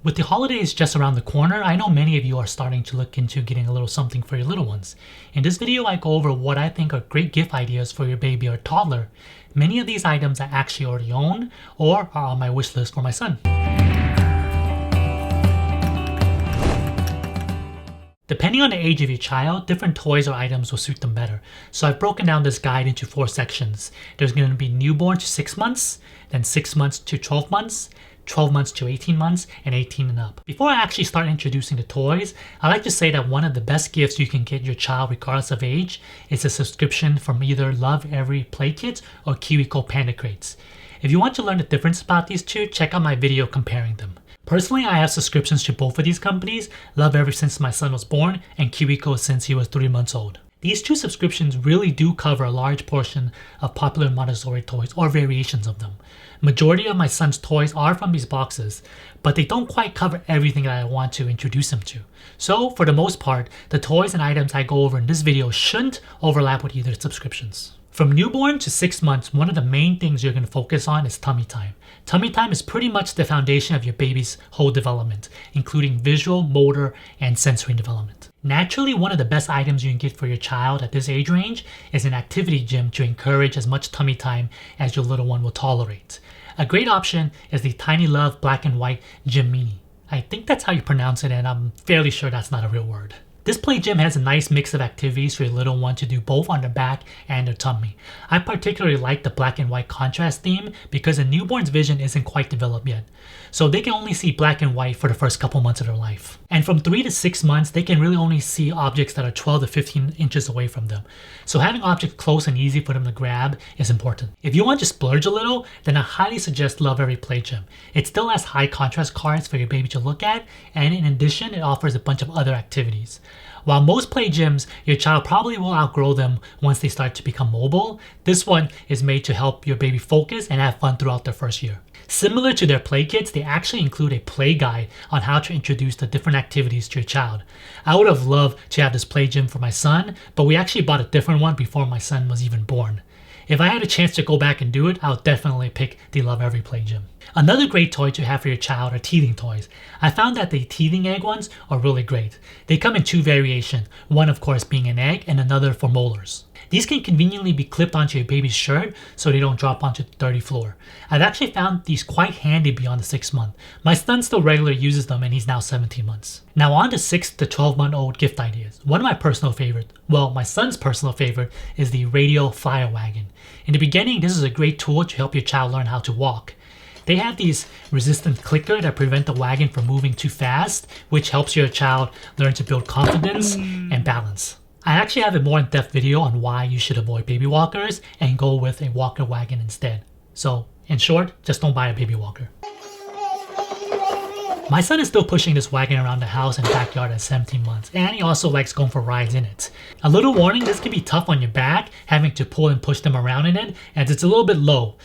With the holidays just around the corner, I know many of you are starting to look into getting a little something for your little ones. In this video, I go over what I think are great gift ideas for your baby or toddler. Many of these items I actually already own or are on my wish list for my son. Depending on the age of your child, different toys or items will suit them better. So I've broken down this guide into 4 sections. There's going to be newborn to 6 months, then 6 months to 12 months, 12 months to 18 months, and 18 and up. Before I actually start introducing the toys, I like to say that one of the best gifts you can get your child regardless of age is a subscription from either Lovevery Play Kits or KiwiCo Panda Crates. If you want to learn the difference about these two, check out my video comparing them. Personally, I have subscriptions to both of these companies, Lovevery since my son was born, and KiwiCo since he was 3 months old. These two subscriptions really do cover a large portion of popular Montessori toys or variations of them. Majority of my son's toys are from these boxes, but they don't quite cover everything that I want to introduce him to. So for the most part, the toys and items I go over in this video shouldn't overlap with either subscriptions. From newborn to 6 months, one of the main things you're going to focus on is tummy time. Tummy time is pretty much the foundation of your baby's whole development, including visual, motor, and sensory development. Naturally, one of the best items you can get for your child at this age range is an activity gym to encourage as much tummy time as your little one will tolerate. A great option is the Tiny Love Black and White Gym Mini. I think that's how you pronounce it, and I'm fairly sure that's not a real word. This play gym has a nice mix of activities for your little one to do both on their back and their tummy. I particularly like the black and white contrast theme because a newborn's vision isn't quite developed yet, so they can only see black and white for the first couple months of their life. And from 3 to 6 months, they can really only see objects that are 12 to 15 inches away from them. So having objects close and easy for them to grab is important. If you want to splurge a little, then I highly suggest Lovevery Play Gym. It still has high contrast cards for your baby to look at, and in addition, it offers a bunch of other activities. While most play gyms, your child probably will outgrow them once they start to become mobile, this one is made to help your baby focus and have fun throughout their first year. Similar to their play kits, they actually include a play guide on how to introduce the different activities to your child. I would have loved to have this play gym for my son, but we actually bought a different one before my son was even born. If I had a chance to go back and do it, I would definitely pick the Lovevery Play Gym. Another great toy to have for your child are teething toys. I found that the teething egg ones are really great. They come in 2 variations, one of course being an egg and another for molars. These can conveniently be clipped onto your baby's shirt so they don't drop onto the dirty floor. I've actually found these quite handy beyond the 6th month. My son still regularly uses them and he's now 17 months. Now on to 6 to 12 month old gift ideas. One of my personal favorites, well my son's personal favorite, is the Radio Fire Wagon. In the beginning, this is a great tool to help your child learn how to walk. They have these resistant clicker that prevent the wagon from moving too fast, which helps your child learn to build confidence and balance. I actually have a more in-depth video on why you should avoid baby walkers and go with a walker wagon instead. So, in short, just don't buy a baby walker. My son is still pushing this wagon around the house and backyard at 17 months, and he also likes going for rides in it. A little warning, this can be tough on your back, having to pull and push them around in it, as it's a little bit low.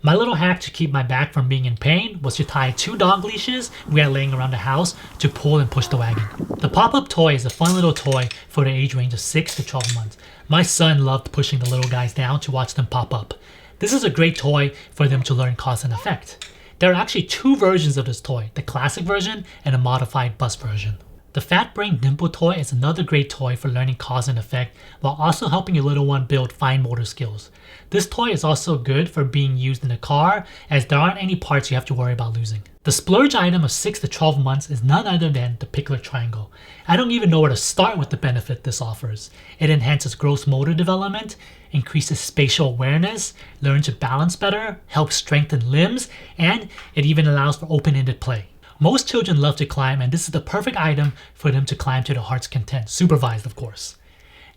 My little hack to keep my back from being in pain was to tie 2 dog leashes we had laying around the house to pull and push the wagon. The pop-up toy is a fun little toy for the age range of 6 to 12 months. My son loved pushing the little guys down to watch them pop up. This is a great toy for them to learn cause and effect. There are actually 2 versions of this toy, the classic version and a modified bus version. The Fat Brain Dimple toy is another great toy for learning cause and effect while also helping your little one build fine motor skills. This toy is also good for being used in a car as there aren't any parts you have to worry about losing. The splurge item of 6 to 12 months is none other than the Pickler Triangle. I don't even know where to start with the benefit this offers. It enhances gross motor development, increases spatial awareness, learns to balance better, helps strengthen limbs, and it even allows for open-ended play. Most children love to climb, and this is the perfect item for them to climb to their heart's content, supervised of course.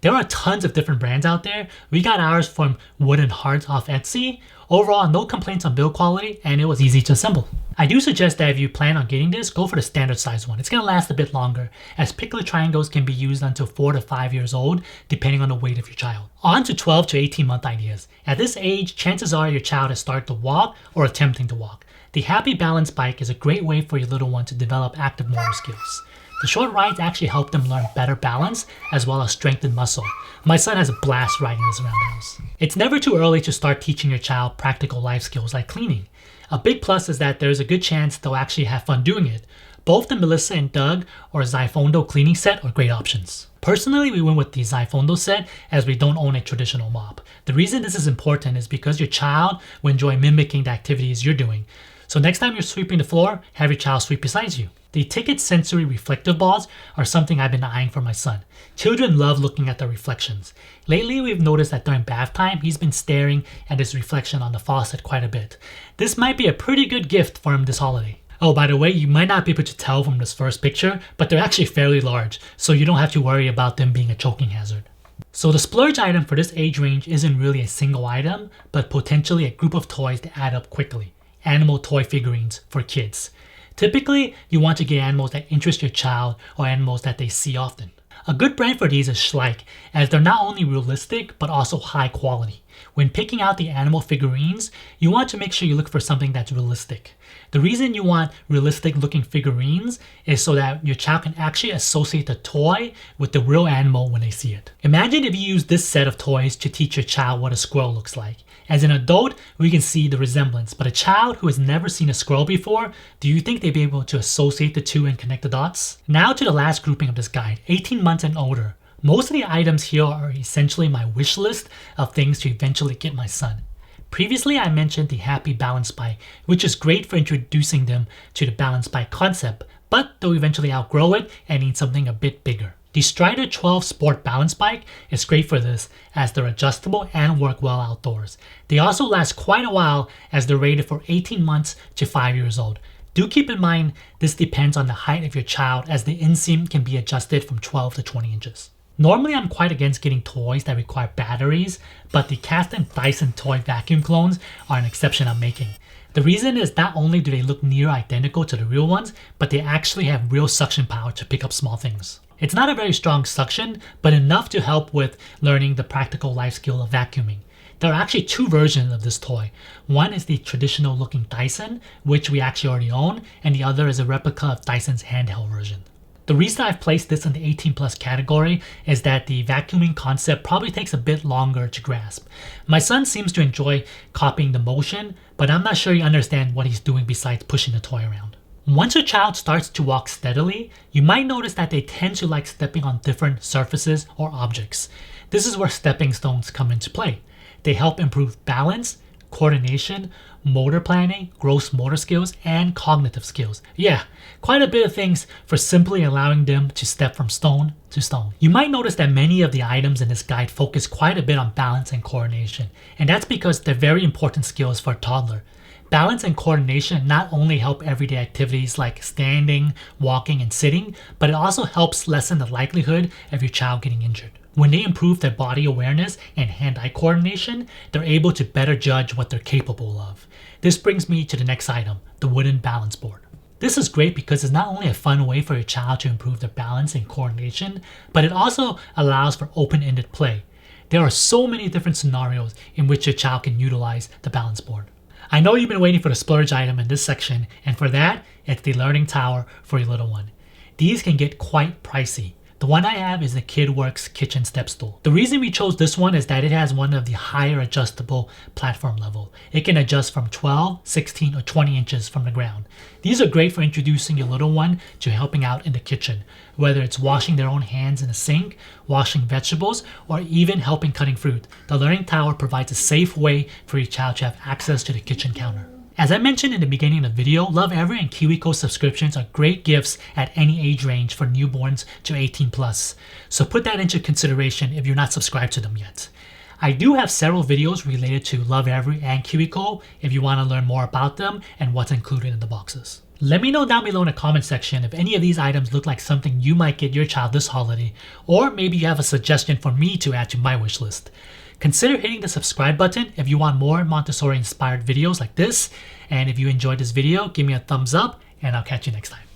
There are tons of different brands out there. We got ours from Wooden Hearts off Etsy. Overall, no complaints on build quality, and it was easy to assemble. I do suggest that if you plan on getting this, go for the standard size one. It's going to last a bit longer, as Pickler Triangles can be used until 4 to 5 years old, depending on the weight of your child. On to 12 to 18 month ideas. At this age, chances are your child has started to walk or attempting to walk. The Happy Balance Bike is a great way for your little one to develop active motor skills. The short rides actually help them learn better balance as well as strengthen muscle. My son has a blast riding this around the house. It's never too early to start teaching your child practical life skills like cleaning. A big plus is that there's a good chance they'll actually have fun doing it. Both the Melissa and Doug or Zyfondo cleaning set are great options. Personally, we went with the Zyfondo set as we don't own a traditional mop. The reason this is important is because your child will enjoy mimicking the activities you're doing. So next time you're sweeping the floor, have your child sweep beside you. The Ticket Sensory reflective balls are something I've been eyeing for my son. Children love looking at the reflections. Lately, we've noticed that during bath time, he's been staring at his reflection on the faucet quite a bit. This might be a pretty good gift for him this holiday. Oh, by the way, you might not be able to tell from this first picture, but they're actually fairly large, so you don't have to worry about them being a choking hazard. So the splurge item for this age range isn't really a single item, but potentially a group of toys that add up quickly. Animal toy figurines for kids. Typically, you want to get animals that interest your child or animals that they see often. A good brand for these is Schleich, as they're not only realistic but also high quality. When picking out the animal figurines, you want to make sure you look for something that's realistic. The reason you want realistic looking figurines is so that your child can actually associate the toy with the real animal when they see it. Imagine if you use this set of toys to teach your child what a squirrel looks like. As an adult, we can see the resemblance, but a child who has never seen a squirrel before, do you think they'd be able to associate the two and connect the dots? Now to the last grouping of this guide, 18 months and older. Most of the items here are essentially my wish list of things to eventually get my son. Previously, I mentioned the Happy Balance Bike, which is great for introducing them to the balance bike concept, but they'll eventually outgrow it and need something a bit bigger. The Strider 12 Sport Balance Bike is great for this as they're adjustable and work well outdoors. They also last quite a while as they're rated for 18 months to 5 years old. Do keep in mind this depends on the height of your child as the inseam can be adjusted from 12 to 20 inches. Normally I'm quite against getting toys that require batteries, but the Cast and Dyson toy vacuum clones are an exception I'm making. The reason is not only do they look near identical to the real ones, but they actually have real suction power to pick up small things. It's not a very strong suction, but enough to help with learning the practical life skill of vacuuming. There are actually two versions of this toy. One is the traditional looking Dyson, which we actually already own, and the other is a replica of Dyson's handheld version. The reason I've placed this in the 18 plus category is that the vacuuming concept probably takes a bit longer to grasp. My son seems to enjoy copying the motion, but I'm not sure he understands what he's doing besides pushing the toy around. Once your child starts to walk steadily, you might notice that they tend to like stepping on different surfaces or objects. This is where stepping stones come into play. They help improve balance, coordination, motor planning, gross motor skills, and cognitive skills. Yeah, quite a bit of things for simply allowing them to step from stone to stone. You might notice that many of the items in this guide focus quite a bit on balance and coordination, and that's because they're very important skills for a toddler. Balance and coordination not only help everyday activities like standing, walking, and sitting, but it also helps lessen the likelihood of your child getting injured. When they improve their body awareness and hand-eye coordination, they're able to better judge what they're capable of. This brings me to the next item, the wooden balance board. This is great because it's not only a fun way for your child to improve their balance and coordination, but it also allows for open-ended play. There are so many different scenarios in which your child can utilize the balance board. I know you've been waiting for the splurge item in this section, and for that, it's the learning tower for your little one. These can get quite pricey. The one I have is the KidWorks kitchen step stool. The reason we chose this one is that it has one of the higher adjustable platform level. It can adjust from 12, 16, or 20 inches from the ground. These are great for introducing your little one to helping out in the kitchen, whether it's washing their own hands in the sink, washing vegetables, or even helping cutting fruit. The learning tower provides a safe way for your child to have access to the kitchen counter. As I mentioned in the beginning of the video, Lovevery and KiwiCo subscriptions are great gifts at any age range for newborns to 18 plus. So put that into consideration if you're not subscribed to them yet. I do have several videos related to Lovevery and KiwiCo if you want to learn more about them and what's included in the boxes. Let me know down below in the comment section if any of these items look like something you might get your child this holiday, or maybe you have a suggestion for me to add to my wish list. Consider hitting the subscribe button if you want more Montessori inspired videos like this, and if you enjoyed this video, give me a thumbs up and I'll catch you next time.